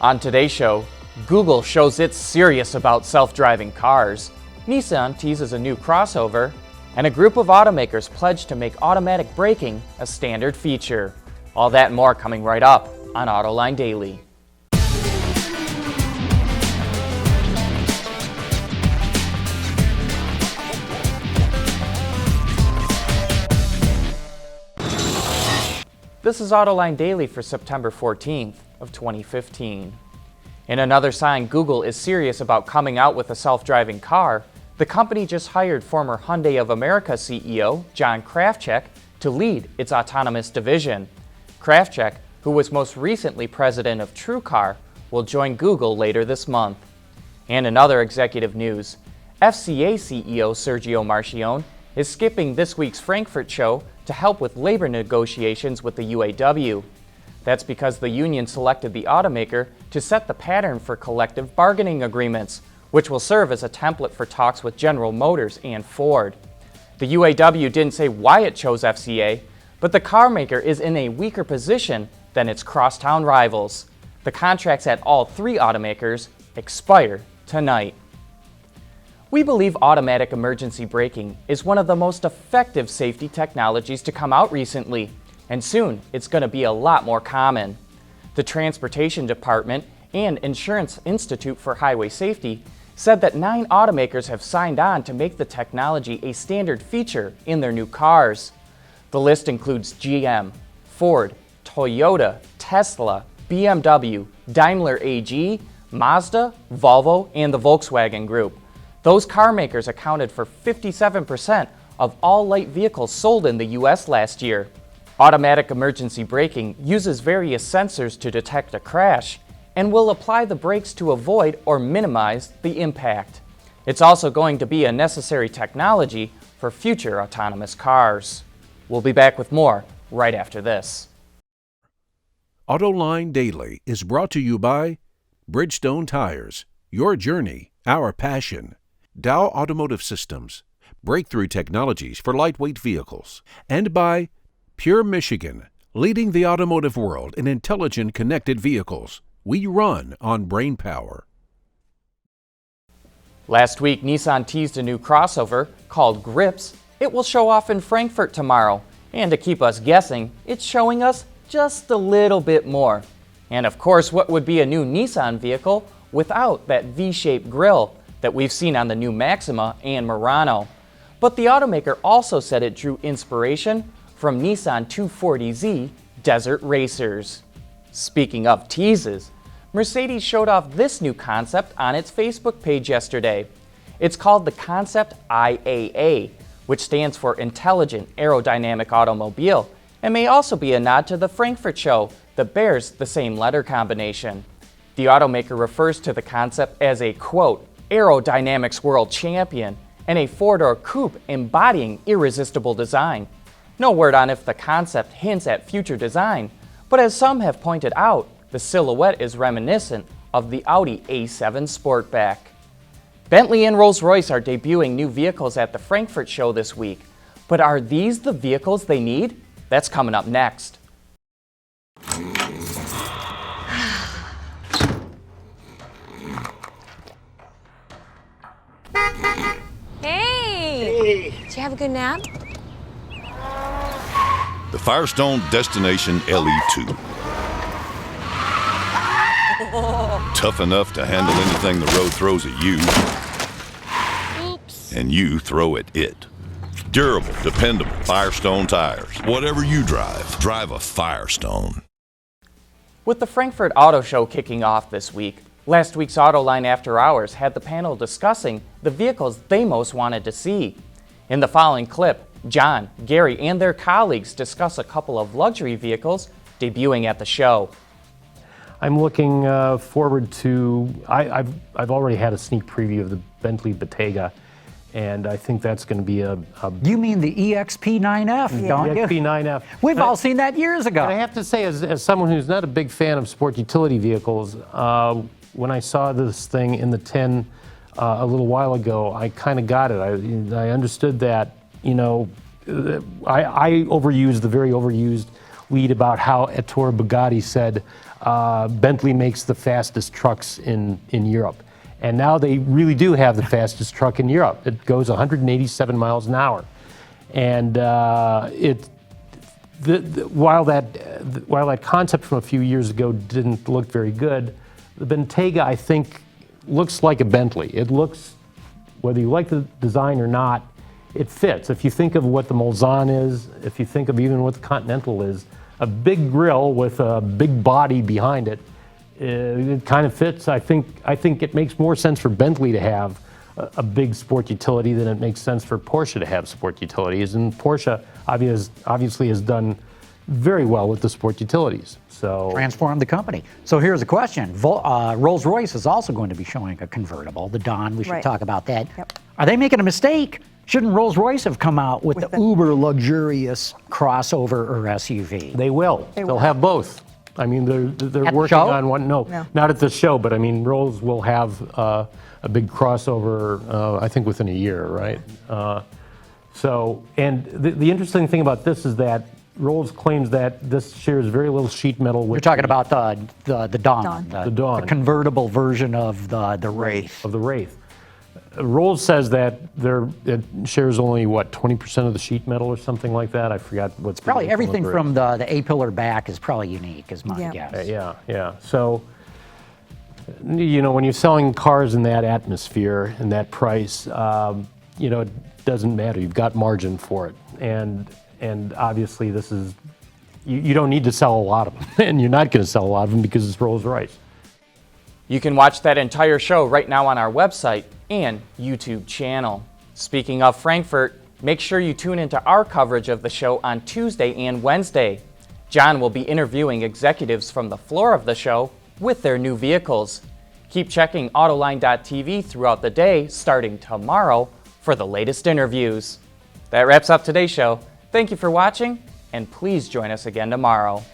On today's show, Google shows it's serious about self-driving cars, Nissan teases a new crossover, and a group of automakers pledge to make automatic braking a standard feature. All that and more coming right up on Autoline Daily. This is Autoline Daily for September 14th of 2015. In another sign Google is serious about coming out with a self-driving car, the company just hired former Hyundai of America CEO John Krafcik to lead its autonomous division. Krafcik, who was most recently president of TrueCar, will join Google later this month. And in other executive news, FCA CEO Sergio Marchionne is skipping this week's Frankfurt show to help with labor negotiations with the UAW. That's because the union selected the automaker to set the pattern for collective bargaining agreements, which will serve as a template for talks with General Motors and Ford. The UAW didn't say why it chose FCA, but the carmaker is in a weaker position than its crosstown rivals. The contracts at all three automakers expire tonight. We believe automatic emergency braking is one of the most effective safety technologies to come out recently, and soon it's going to be a lot more common. The Transportation Department and Insurance Institute for Highway Safety said that 9 automakers have signed on to make the technology a standard feature in their new cars. The list includes GM, Ford, Toyota, Tesla, BMW, Daimler AG, Mazda, Volvo, and the Volkswagen Group. Those car makers accounted for 57% of all light vehicles sold in the US last year. Automatic emergency braking uses various sensors to detect a crash and will apply the brakes to avoid or minimize the impact. It's also going to be a necessary technology for future autonomous cars. We'll be back with more right after this. Autoline Daily is brought to you by Bridgestone Tires, your journey, our passion. Dow Automotive Systems, breakthrough technologies for lightweight vehicles. And by Pure Michigan, leading the automotive world in intelligent connected vehicles. We run on brain power. Last week, Nissan teased a new crossover called Gripz. It will show off in Frankfurt tomorrow. And to keep us guessing, it's showing us just a little bit more. And of course, what would be a new Nissan vehicle without that V-shaped grille that we've seen on the new Maxima and Murano? But the automaker also said it drew inspiration from Nissan 240Z Desert Racers. Speaking of teases, Mercedes showed off this new concept on its Facebook page yesterday. It's called the Concept IAA, which stands for Intelligent Aerodynamic Automobile, and may also be a nod to the Frankfurt show that bears the same letter combination. The automaker refers to the concept as a, quote, aerodynamics world champion and a four-door coupe embodying irresistible design. No word on if the concept hints at future design, but as some have pointed out, the silhouette is reminiscent of the Audi A7 Sportback. Bentley and Rolls-Royce are debuting new vehicles at the Frankfurt show this week, but are these the vehicles they need? That's coming up next. Hey! Did you have a good nap? The Firestone Destination LE2. Tough enough to handle anything the road throws at you. Oops. And you throw at it. Durable, dependable Firestone tires. Whatever you drive, drive a Firestone. With the Frankfurt Auto Show kicking off this week, last week's Autoline After Hours had the panel discussing the vehicles they most wanted to see. In the following clip, John, Gary, and their colleagues discuss a couple of luxury vehicles debuting at the show. I'm looking forward to, I've already had a sneak preview of the Bentley Bottega, and I think that's going to be a You mean the EXP9F, don't you? EXP9F. We've all seen that years ago. And I have to say, as someone who's not a big fan of sport utility vehicles, when I saw this thing in the 10 a little while ago, I kind of got it. I understood that, you know, I overused the very overused lead about how Ettore Bugatti said, Bentley makes the fastest trucks in Europe. And now they really do have the fastest truck in Europe. It goes 187 miles an hour. And while that concept from a few years ago didn't look very good, the Bentayga, I think, looks like a Bentley. It looks, whether you like the design or not, it fits. If you think of what the Mulsanne is, if you think of even what the Continental is, a big grille with a big body behind it, it kind of fits. I think it makes more sense for Bentley to have a big sport utility than it makes sense for Porsche to have sport utilities. And Porsche obviously has done very well with the sport utilities. So Transformed the company. So here's a question. Rolls-Royce is also going to be showing a convertible, the Dawn. We should Right. talk about that. Yep. Are they making a mistake? Shouldn't Rolls-Royce have come out with the uber luxurious crossover or SUV? they will. They'll have both. I mean, they're At the working show? on one. No, not at the show, but I mean, Rolls will have a big crossover, I think within a year, right? And the interesting thing about this is that Rolls claims that this shares very little sheet metal with You're talking about the Dawn, The Dawn. the convertible version of the Wraith. of the Wraith. Rolls says that it shares only, 20% of the sheet metal or something like that? I forgot what's Probably everything from the A-pillar back is probably unique, is my guess. Yeah. So, when you're selling cars in that atmosphere and that price, it doesn't matter. You've got margin for it. And obviously this is, you don't need to sell a lot of them. And you're not going to sell a lot of them because it's Rolls-Royce. You can watch that entire show right now on our website and YouTube channel. Speaking of Frankfurt, make sure you tune into our coverage of the show on Tuesday and Wednesday. John will be interviewing executives from the floor of the show with their new vehicles. Keep checking Autoline.tv throughout the day, starting tomorrow, for the latest interviews. That wraps up today's show. Thank you for watching, and please join us again tomorrow.